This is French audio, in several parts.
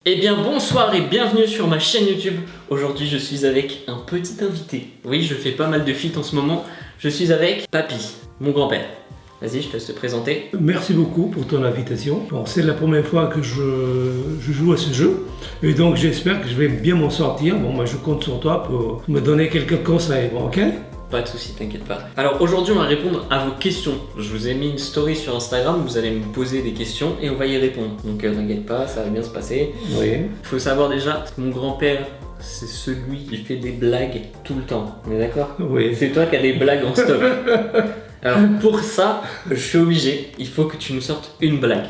Eh bien bonsoir et bienvenue sur ma chaîne YouTube. Aujourd'hui je suis avec un petit invité. Oui, je fais pas mal de feats en ce moment. Je suis avec Papy, mon grand-père. Vas-y, je te laisse te présenter. Merci beaucoup pour ton invitation. Bon, c'est la première fois que je joue à ce jeu et donc j'espère que je vais bien m'en sortir. Bon, moi je compte sur toi pour me donner quelques conseils, bon, ok? Pas de soucis, t'inquiète pas. Alors aujourd'hui on va répondre à vos questions. Je vous ai mis une story sur Instagram, vous allez me poser des questions et on va y répondre. Donc t'inquiète pas, ça va bien se passer. Oui. Il faut savoir déjà que mon grand-père, c'est celui qui fait des blagues tout le temps. On est d'accord? Oui. C'est toi qui as des blagues en stock. Alors pour ça, je suis obligé, il faut que tu nous sortes une blague.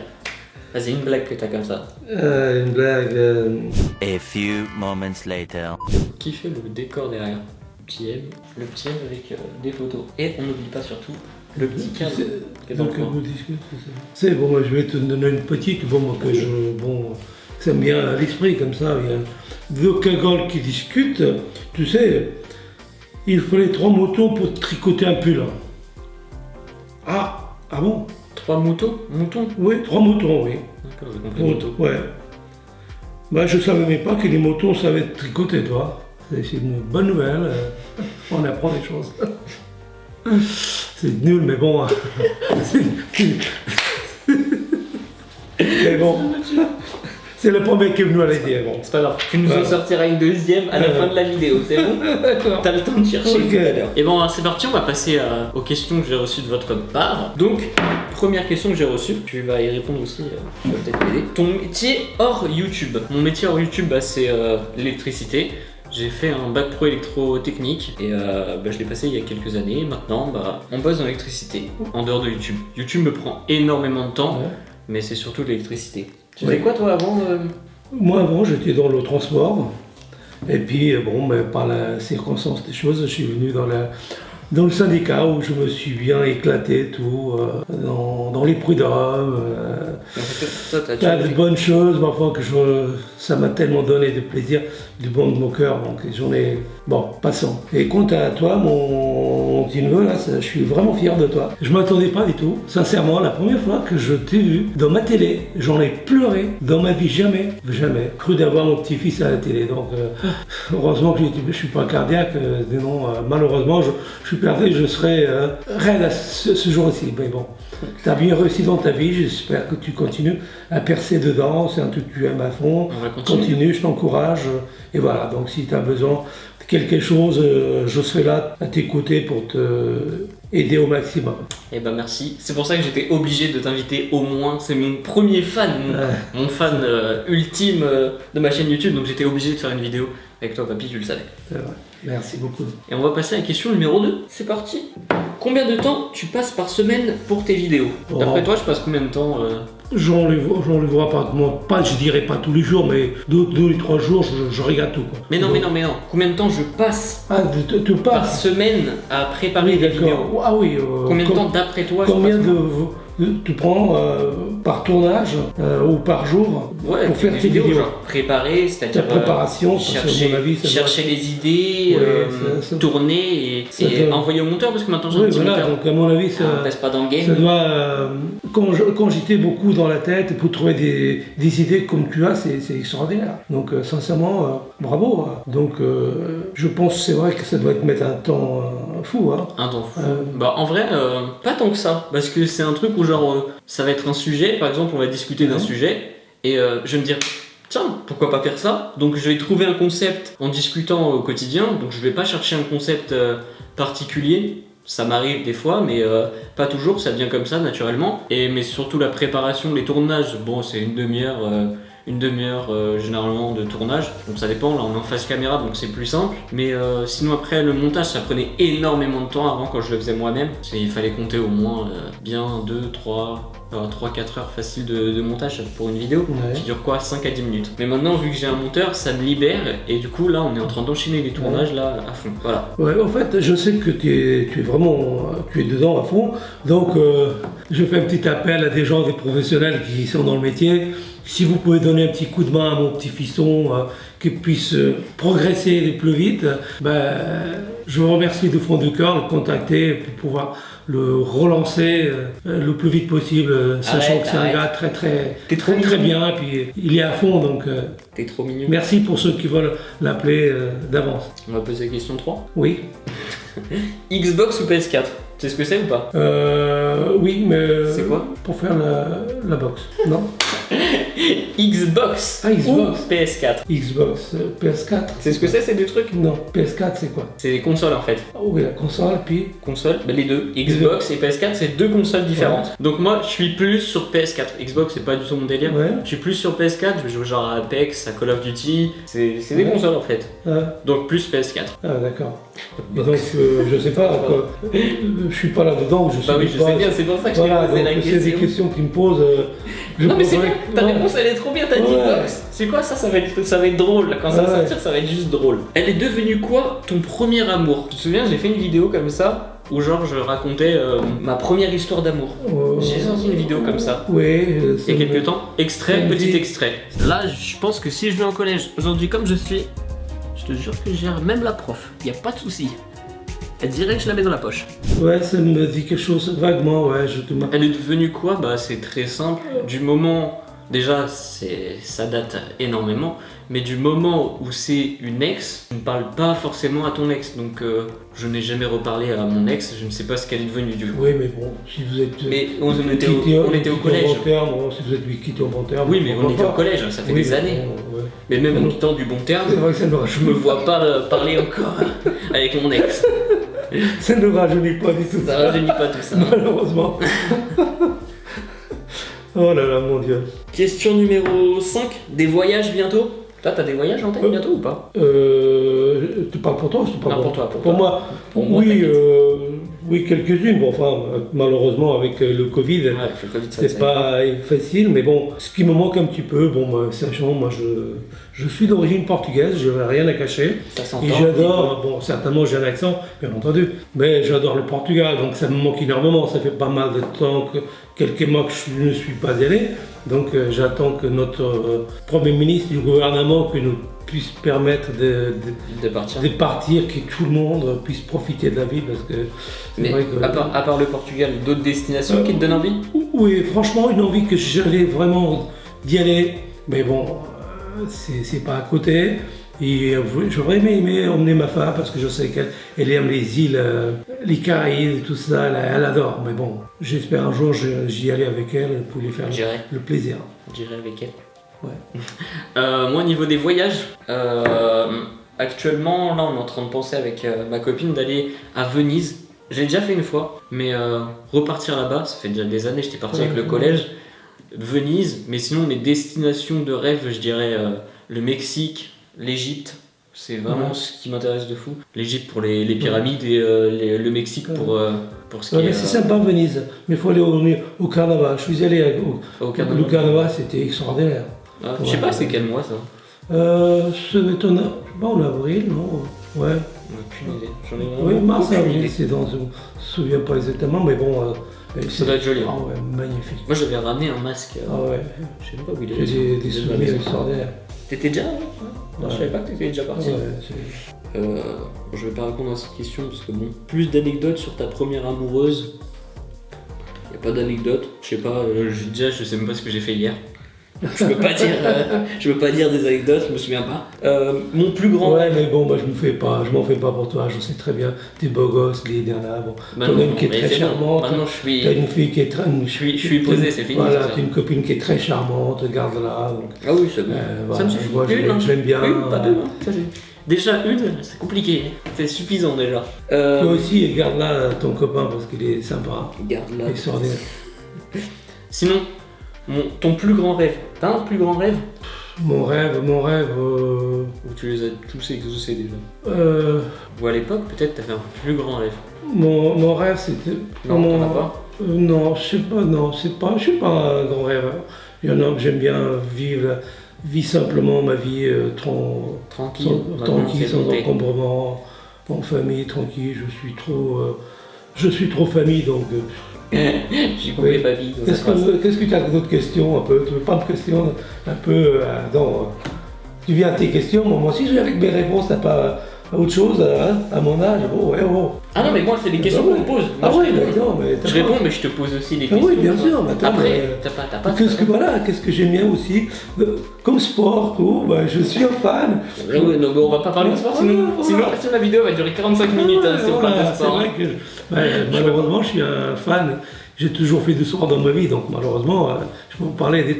Vas-y, une blague que t'as comme ça. Une blague. A few moments later. Qui fait le décor derrière? Le petit M avec des photos. Et on n'oublie pas surtout le petit cadre qui est dans le coin. C'est bon, moi je vais te donner une petite, bon, moi, que ça me vient à l'esprit comme ça. Il y a deux cagoles qui discutent. Tu sais, il fallait 3 motos pour tricoter un pull. Ah bon? 3 moutons? Oui, 3 moutons, oui. D'accord, j'ai compris moto. Ouais. Bah, je savais même pas que les motos savaient tricoter, toi. C'est une bonne nouvelle. On apprend des choses. C'est nul, mais bon. Mais bon. C'est le premier qui est venu à l'idée. Bon. C'est pas grave, tu nous en sortiras une deuxième à la fin de la vidéo, c'est bon? D'accord. T'as le temps de chercher Ok. tout à l'heure. Et bon, c'est parti, on va passer aux questions que j'ai reçues de votre part. Donc, première question que j'ai reçue, tu vas y répondre aussi, tu vas peut-être m'aider. Ton métier hors YouTube. Mon métier hors YouTube, c'est l'électricité. J'ai fait un bac pro électrotechnique et je l'ai passé il y a quelques années. Maintenant, on bosse dans l'électricité, en dehors de YouTube. YouTube me prend énormément de temps, mais c'est surtout l'électricité. Tu fais quoi toi avant Moi, avant, j'étais dans le transport. Et puis, mais par la circonstance des choses, je suis venu dans le syndicat où je me suis bien éclaté, tout, dans les prud'hommes. Toi, t'as Plein de bonnes choses, mais enfin, ça m'a tellement donné de plaisir, du bon de mon cœur, donc j'en ai... Bon, passons. Et quant à toi, mon petit neveu, là, je suis vraiment fier de toi. Je m'attendais pas du tout. Sincèrement, la première fois que je t'ai vu dans ma télé, j'en ai pleuré. Dans ma vie, jamais cru d'avoir mon petit-fils à la télé. Donc, heureusement que je suis pas cardiaque, sinon, malheureusement, je suis perdu, je serais raide à ce jour-ci. Mais bon, tu as bien réussi dans ta vie, j'espère que tu continues à percer dedans, c'est un truc que tu aimes à fond. On va continuer. Continue, je t'encourage. Et voilà, donc si tu as besoin de quelque chose, je serai là à tes côtés pour te aider au maximum. Eh ben merci, c'est pour ça que j'étais obligé de t'inviter au moins, c'est mon premier fan, mon fan ultime de ma chaîne YouTube, donc j'étais obligé de faire une vidéo avec toi Papy, tu le savais. C'est vrai. Merci beaucoup. Et on va passer à la question numéro 2, c'est parti. Combien de temps tu passes par semaine pour tes vidéos? D'après toi, je passe combien de temps J'en les vois pas, je dirais pas tous les jours, mais 2 ou 3 jours, je regarde tout. Quoi. Mais non. Combien de temps je passe tu par passes semaine à préparer des vidéos? Ah oui. Combien de temps d'après toi je Combien passe tu prends par tournage ou par jour pour faire tes vidéos? genre préparer, c'est-à-dire La préparation, chercher, à mon avis, ça doit- chercher les idées, ça- tourner et doit- envoyer au monteur parce que maintenant j'ai un Oui, petit voilà, monteur. donc à mon avis, ça, On reste pas dans le game. ça doit. Quand j'étais beaucoup dans la tête pour trouver des idées comme tu as, c'est extraordinaire. Donc, sincèrement, bravo. Donc, je pense que c'est vrai que ça doit te mettre un temps fou. Hein. Un temps fou. Bah en vrai, pas tant que ça, parce que c'est un truc où genre ça va être un sujet, par exemple on va discuter d'un sujet et je vais me dire tiens pourquoi pas faire ça, donc je vais trouver un concept en discutant au quotidien, donc je vais pas chercher un concept particulier. Ça m'arrive des fois, mais pas toujours, ça vient comme ça naturellement. Mais surtout la préparation, les tournages, bon c'est une demi-heure généralement de tournage, donc ça dépend, là on est en face caméra donc c'est plus simple. Mais sinon après le montage ça prenait énormément de temps avant quand je le faisais moi-même. Il fallait compter au moins bien 3-4 heures facile de montage pour une vidéo qui dure quoi 5 à 10 minutes. Mais maintenant vu que j'ai un monteur ça me libère et du coup là on est en train d'enchaîner les tournages là à fond. Voilà. Ouais, en fait je sais que tu es dedans à fond, donc je fais un petit appel à des gens, des professionnels qui sont dans le métier, si vous pouvez donner un petit coup de main à mon petit fiston, qu'il puisse progresser le plus vite, je vous remercie de fond du cœur de le contacter pour pouvoir le relancer le plus vite possible, sachant que c'est un gars très bien, et puis il est à fond, donc T'es trop mignon. merci pour ceux qui veulent l'appeler d'avance. On va poser la question 3. Oui. Xbox ou PS4? Tu sais ce que c'est ou pas? Oui, mais c'est quoi? Pour faire la boxe, non? Xbox, Xbox ou PS4? Xbox, PS4. C'est ce que c'est ces deux trucs? Non, PS4 c'est quoi? C'est des consoles en fait. Oui, la console, puis... Console, les deux. Xbox et PS4, c'est deux consoles différentes. Ouais. Donc moi, je suis plus sur PS4. Xbox, c'est pas du tout mon délire. Ouais. Je suis plus sur PS4, je joue genre à Apex, à Call of Duty. C'est des consoles en fait. Donc plus PS4. Ah d'accord. Et donc, je sais pas, je suis pas là-dedans, je sais oui, je sais bien, c'est pour ça que je t'ai posé la question. C'est des questions qui me posent. Non mais c'est bien, ta réponse elle est trop bien, t'as dit Xbox. C'est quoi ça? Ça va être drôle, quand ça va sortir, ça va être juste drôle. Elle est devenue quoi ton premier amour? Tu te souviens, j'ai fait une vidéo comme ça, où genre je racontais ma première histoire d'amour. J'ai sorti une vidéo comme ça. Oui. Il y a quelques temps. Extrait, petit extrait. Là, je pense que si je vais en collège, aujourd'hui comme je suis, je te jure que je gère même la prof, y a pas de souci. Elle dirait que je la mets dans la poche. Ouais, ça me dit quelque chose vaguement, ouais. Elle est devenue quoi? C'est très simple. Du moment, déjà, ça date énormément, mais du moment où c'est une ex, je ne parle pas forcément à ton ex. Donc, je n'ai jamais reparlé à mon ex, je ne sais pas ce qu'elle est devenue du coup. Oui, mais bon, si vous êtes. Mais on était au collège. Bon terme, si vous êtes quitté au bon terme. Oui, mais on était au collège, ça fait des années. Ouais. Mais même en quittant du bon terme, je me vois pas parler encore avec mon ex. Ça ne rajeunit pas du tout. Ça rajeunit pas tout ça. Malheureusement. Oh là là, mon Dieu. Question numéro 5, des voyages bientôt? Toi, t'as des voyages en tête bientôt ou pas? Tu parles pour toi ou je te parle pour toi? Pour moi, oui, quelques-unes. Bon, enfin, malheureusement, avec le Covid, c'est pas facile, mais bon, ce qui me manque un petit peu, sachant, moi, je suis d'origine portugaise, je n'ai rien à cacher. Ça s'entend. Et j'adore, certainement j'ai un accent, bien entendu, mais j'adore le Portugal, donc ça me manque énormément. Ça fait pas mal de temps, quelques mois que je ne suis pas allé, donc j'attends que notre Premier ministre du gouvernement que nous puisse permettre de partir, que tout le monde puisse profiter de la vie, parce que c'est vrai que... à part le Portugal, d'autres destinations qui te donnent envie? Oui, franchement, une envie que j'allais vraiment d'y aller, mais bon, c'est pas à côté. Et j'aurais aimé emmener ma femme, parce que je sais qu'elle aime les îles, les Caraïbes, tout ça, elle adore. Mais bon, j'espère un jour j'y aller avec elle pour lui faire le plaisir. J'irai avec elle. Ouais. Moi, au niveau des voyages, actuellement, là, on est en train de penser avec ma copine d'aller à Venise. J'ai déjà fait une fois, mais repartir là-bas, ça fait déjà des années, j'étais parti avec le collège. Venise, mais sinon, mes destinations de rêve, je dirais le Mexique, l'Égypte. C'est vraiment ce qui m'intéresse de fou. L'Égypte pour les pyramides et le Mexique pour ce qui est... C'est sympa Venise, mais il faut aller au carnaval. Je suis allé au carnaval. Le carnaval, c'était extraordinaire. Je sais pas, c'est quel mois ça? Ce m'étonne. En avril, non? Ouais. Aucune idée. J'en ai oui, mars, avril, c'est dans. Je me souviens pas exactement, mais bon. Ça doit être joli. Ah ouais, magnifique. Moi j'avais ramené un masque. Ah ouais. Je sais pas où il est. J'ai des souvenirs extraordinaires. T'étais déjà? Non, je savais pas que t'étais déjà parti. Ouais, je vais pas répondre à cette question parce que bon, plus d'anecdotes sur ta première amoureuse. Y a pas d'anecdotes. Je sais pas. Je sais même pas ce que j'ai fait hier. Je peux pas dire des anecdotes, je me souviens pas. Mon plus grand rêve. Mais bon, moi je m'en fais pas pour toi, je sais très bien, t'es beau gosse, les dernières, bon. T'en as une qui est très charmante. Maintenant t'as une fille qui est très. Je suis posé, c'est fini. Voilà, t'as une copine qui est très charmante, garde-la. Ah oui, c'est bon. Ça me suffit. Je l'aime bien. Une, pas deux. Déjà une, c'est compliqué, c'est suffisant déjà. Toi aussi, garde-la ton copain parce qu'il est sympa. Garde-la. Extraordinaire. Sinon, ton plus grand rêve, t'as un plus grand rêve? Mon rêve. Ou tu les as tous exaucés déjà? Ou à l'époque, peut-être t'avais un plus grand rêve? Mon rêve, c'était. Non, t'en as pas? Non, je suis pas un grand rêveur. Il y en a que j'aime bien vivre simplement ma vie tranquille, sans encombrement, en famille, tranquille. Je suis trop famille, donc J'ai coupé Oui. papy. dans Qu'est-ce sa phrase. que tu as d'autres questions un peu? Tu veux pas me questionner un peu tu viens à tes questions, moi aussi je viens avec mes réponses, t'as pas autre chose à mon âge? Oh, ouais, oh. Ah non, mais moi, c'est des questions qu'on me pose. Moi, Ah ouais, je réponds. mais non, mais t'as Je pas- réponds, mais je te pose aussi des Ah questions. oui, bien tu vois. sûr, mais attends, Après, mais- t'as pas. Qu'est-ce que j'aime bien aussi, comme sport, tout, bah, je suis un fan. Ouais, non, mais on va pas parler de sport, sinon, sinon la vidéo va durer 45 minutes hein, si on parle de C'est sport. vrai que malheureusement, je suis un fan. J'ai toujours fait du sport dans ma vie, donc malheureusement, je peux en parler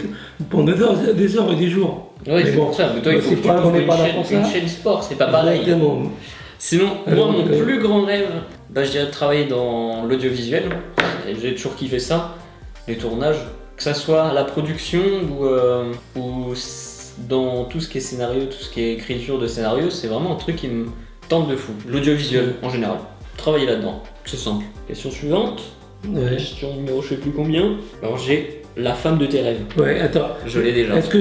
pendant des heures et des jours. Oui, Mais c'est bon, pour ça. Mais toi, il faut c'est que tu pas- on trouves n'est pas là pour une ça. chaîne sport, c'est pas pareil. Exactement. Sinon, Alors, moi, mon plus grand rêve, bah, je dirais de travailler dans l'audiovisuel. J'ai toujours kiffé ça, les tournages, que ça soit à la production ou dans tout ce qui est scénario, tout ce qui est écriture de scénario, c'est vraiment un truc qui me tente de fou. L'audiovisuel en général. Travailler là-dedans, c'est simple. Question suivante. Ouais. Question numéro je sais plus combien. Alors j'ai la femme de tes rêves. Ouais, attends. Je l'ai déjà. Est-ce que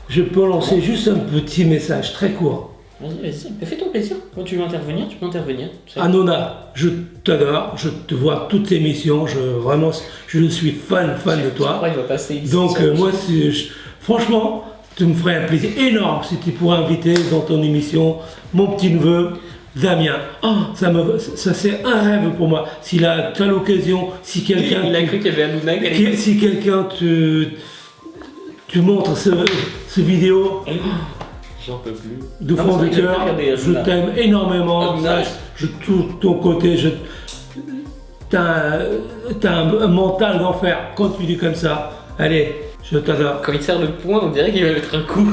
je peux lancer juste un petit message très court? Vas-y, fais ton plaisir. Quand tu veux intervenir, tu peux intervenir. Anona, je t'adore, je te vois toutes tes émissions, vraiment, je suis fan de toi. Après, il va passer ici. Donc moi, franchement, tu me ferais un plaisir énorme si tu pourrais inviter dans ton émission mon petit-neveu, Damien. Ça c'est un rêve pour moi. S'il a l'occasion, si quelqu'un... Il a cru qu'il y avait Hanouna qui allait passer. Si quelqu'un tu montres ce vidéo J'en peux plus. de Non, fond c'est de vrai que j'ai cœur, pas regardé je Hanouna. t'aime énormément. Hanouna. Je tout ton côté, t'as un mental d'enfer. Continue comme ça. Allez, je t'adore. Quand il serre le poing, on dirait qu'il va mettre un coup.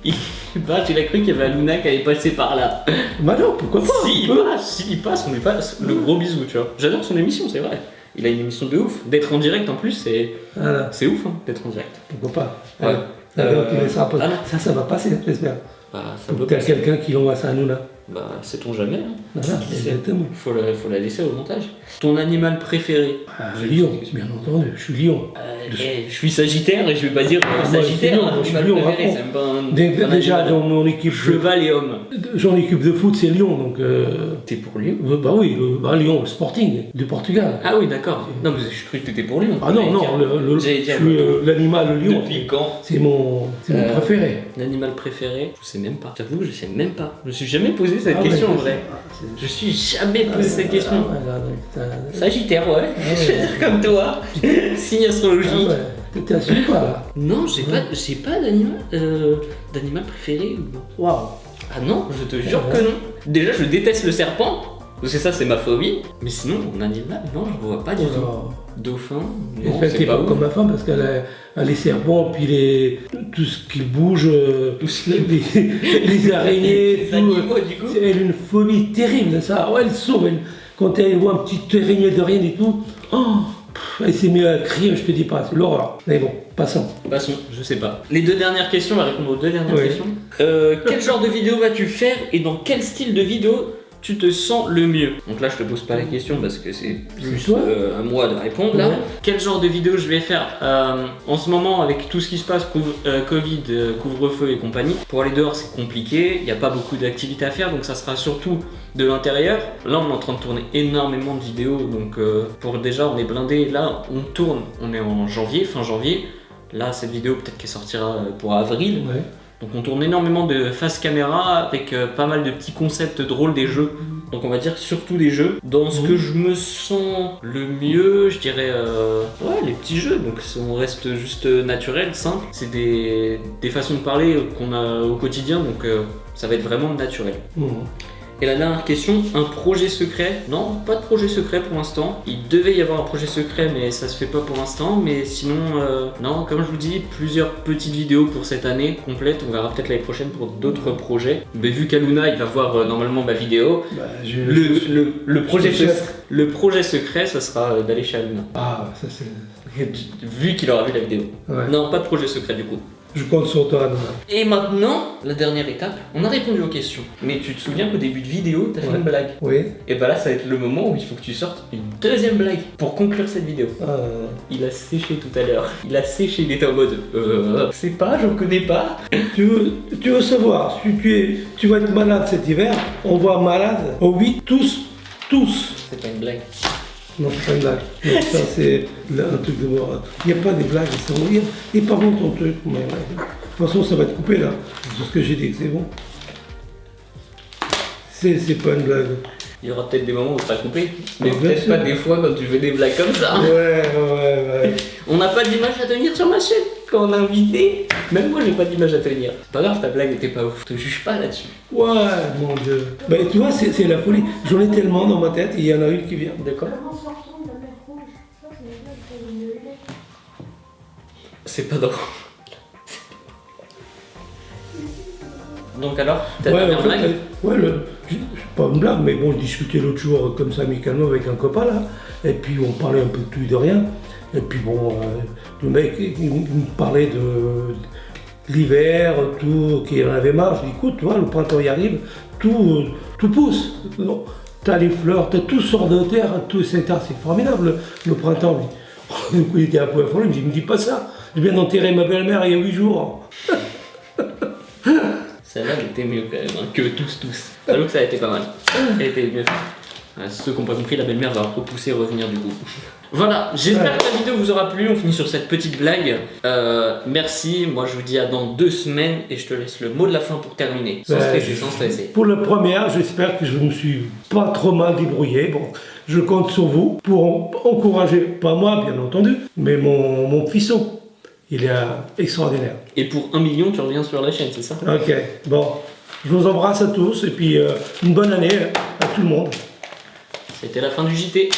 Il a cru qu'il y avait Hanouna qui allait passer par là. Bah non, pourquoi pas? S'il passe, on lui passe le gros bisou, tu vois. J'adore son émission, c'est vrai. Il a une émission de ouf. D'être en direct en plus, Voilà, c'est ouf hein, d'être en direct. pourquoi pas? Ouais. Allez, alors, tu laisseras pas. Ah non. Ça va passer, j'espère. Bah, ça peut T'as passer. quelqu'un qui l'envoie ça à nous là. Bah, sait-on jamais. Hein. Voilà, Qui sait. exactement. Faut la laisser au montage. Ton animal préféré? Lion, bien entendu, je suis lion. Je suis Sagittaire et je vais pas dire moi, Sagittaire, je suis animal lion, préféré, à fond. c'est même pas un Déjà animal. dans mon équipe, Cheval et homme. j'en équipe de foot, c'est Lyon, donc. T'es pour Lyon? Bah oui, Lyon, le Sporting du Portugal. Ah oui, d'accord. Non, mais je croyais que t'étais pour Lyon. Ah non, non, J'allais je dire, suis l'animal le lion. depuis quand? C'est mon préféré. L'animal préféré? Je sais même pas. J'avoue, je sais même pas. Je me suis jamais posé cette Ah ouais, question en c'est- vrai. Je suis jamais posé cette question. Ah ouais, là, donc, t'as- Sagittaire, ouais. ouais. Je vais dire comme toi. Signe astrologique. Ah ouais, t'es assis pas là. Non, j'ai pas d'animal préféré. Waouh. Ah non, je te jure que non. Déjà, je déteste le serpent. Parce que ça, c'est ma phobie. Mais sinon, mon animal, non, je vois pas du tout. Alors, Dauphin, en non, fait, c'est t'es pas pas ouf. comme ma femme parce qu'elle a les serpents, puis tout ce qui bouge, les araignées, Les tout. animaux, du coup. Elle a une phobie terrible, ça. Ouais, elle sauve. Quand elle voit un petit araignée de rien et tout, elle s'est mise à crier, je te dis pas, c'est l'horreur. Mais bon, passons. Passons, je sais pas. Les deux dernières questions, on va répondre aux deux dernières Ouais. questions. Quel genre de vidéo vas-tu faire et dans quel style de vidéo tu te sens le mieux? Donc là, je te pose pas la question parce que c'est plus toi. à moi de répondre là. Ouais. Quel genre de vidéo je vais faire en ce moment avec tout ce qui se passe, Covid, couvre-feu et compagnie. Pour aller dehors, c'est compliqué, il n'y a pas beaucoup d'activités à faire, donc ça sera surtout de l'intérieur. Là, on est en train de tourner énormément de vidéos, donc pour déjà, on est blindé. Là, on tourne, on est en janvier, fin janvier. Là, cette vidéo, peut-être qu'elle sortira pour avril. Ouais. Donc on tourne énormément de face caméra avec pas mal de petits concepts drôles des jeux. Donc on va dire surtout des jeux. Dans ce que je me sens le mieux, je dirais ouais, les petits jeux. Donc on reste juste naturel, simple. C'est des façons de parler qu'on a au quotidien, donc ça va être vraiment naturel. Mhm. Et la dernière question, un projet secret? Non, pas de projet secret pour l'instant. Il devait y avoir un projet secret, mais ça se fait pas pour l'instant. Mais sinon, non, comme je vous dis, plusieurs petites vidéos pour cette année complète. On verra peut-être l'année prochaine pour d'autres projets. Mais vu qu'Aluna, il va voir normalement ma vidéo, Bah, le projet secret, ça sera d'aller chez Aluna. Ah, ça c'est. Vu qu'il aura vu la vidéo. Ouais. Non, pas de projet secret du coup. Je compte sur toi, Anna. Et maintenant, la dernière étape, on a répondu aux questions. Mais tu te souviens qu'au début de vidéo, t'as fait Ouais. une blague. Oui. Et bah là, ça va être le moment où il faut que tu sortes une deuxième blague pour conclure cette vidéo. Il a séché tout à l'heure. Il a séché, il était en mode c'est pas, je connais pas. Tu veux savoir, si tu vas être malade cet hiver, on va malade au 8, tous. C'est pas une blague. Non, c'est pas une blague. Non, ça, c'est un truc de mort. Il n'y a pas des blagues. Et par contre, ton truc. Mais, de toute façon, ça va être coupé là. C'est ce que j'ai dit, c'est bon. C'est pas une blague. Il y aura peut-être des moments où on sera coupé, mais bien peut-être sûr. pas des fois quand tu fais des blagues comme ça. Ouais. On n'a pas d'image à tenir sur ma chaîne quand on est invité. Même moi, j'ai pas d'image à tenir. C'est pas grave, ta blague était pas ouf. Je te juge pas là-dessus. Ouais, mon Dieu. Bah, tu vois, c'est la folie. J'en ai tellement dans ma tête, il y en a une qui vient. D'accord. Comment se retourne la mer rouge? Ça, c'est une blague pour une lunette. C'est pas drôle. Donc alors, ta Ouais, dernière en fait, blague c'est pas une blague, mais bon, je discutais l'autre jour comme ça amicalement avec un copain là, et puis on parlait un peu de tout et de rien, et puis bon, le mec il me parlait de l'hiver, tout, qu'il en avait marre. Je dis écoute, tu vois, le printemps y arrive, tout pousse. Non, t'as les fleurs, t'as tout sort de terre, tout, c'est formidable le printemps. Du coup, il était un peu affolé, il me dit pas ça, je viens d'enterrer ma belle-mère il y a 8 jours. Celle-là, elle était mieux quand même, hein, que tous. J'avoue que ça a été pas mal. Elle était mieux. Ceux qui n'ont pas compris, la belle-mère va repousser et revenir du coup. Voilà, j'espère que la vidéo vous aura plu. On finit sur cette petite blague. Merci, moi je vous dis à dans 2 semaines et je te laisse le mot de la fin pour terminer. Sans stresser. Pour la première, j'espère que je me suis pas trop mal débrouillé. Bon, je compte sur vous pour encourager, pas moi bien entendu, mais mon fisson. Il est extraordinaire. Et pour 1 million, tu reviens sur la chaîne, c'est ça? Ok, bon, je vous embrasse à tous et puis une bonne année à tout le monde. C'était la fin du JT.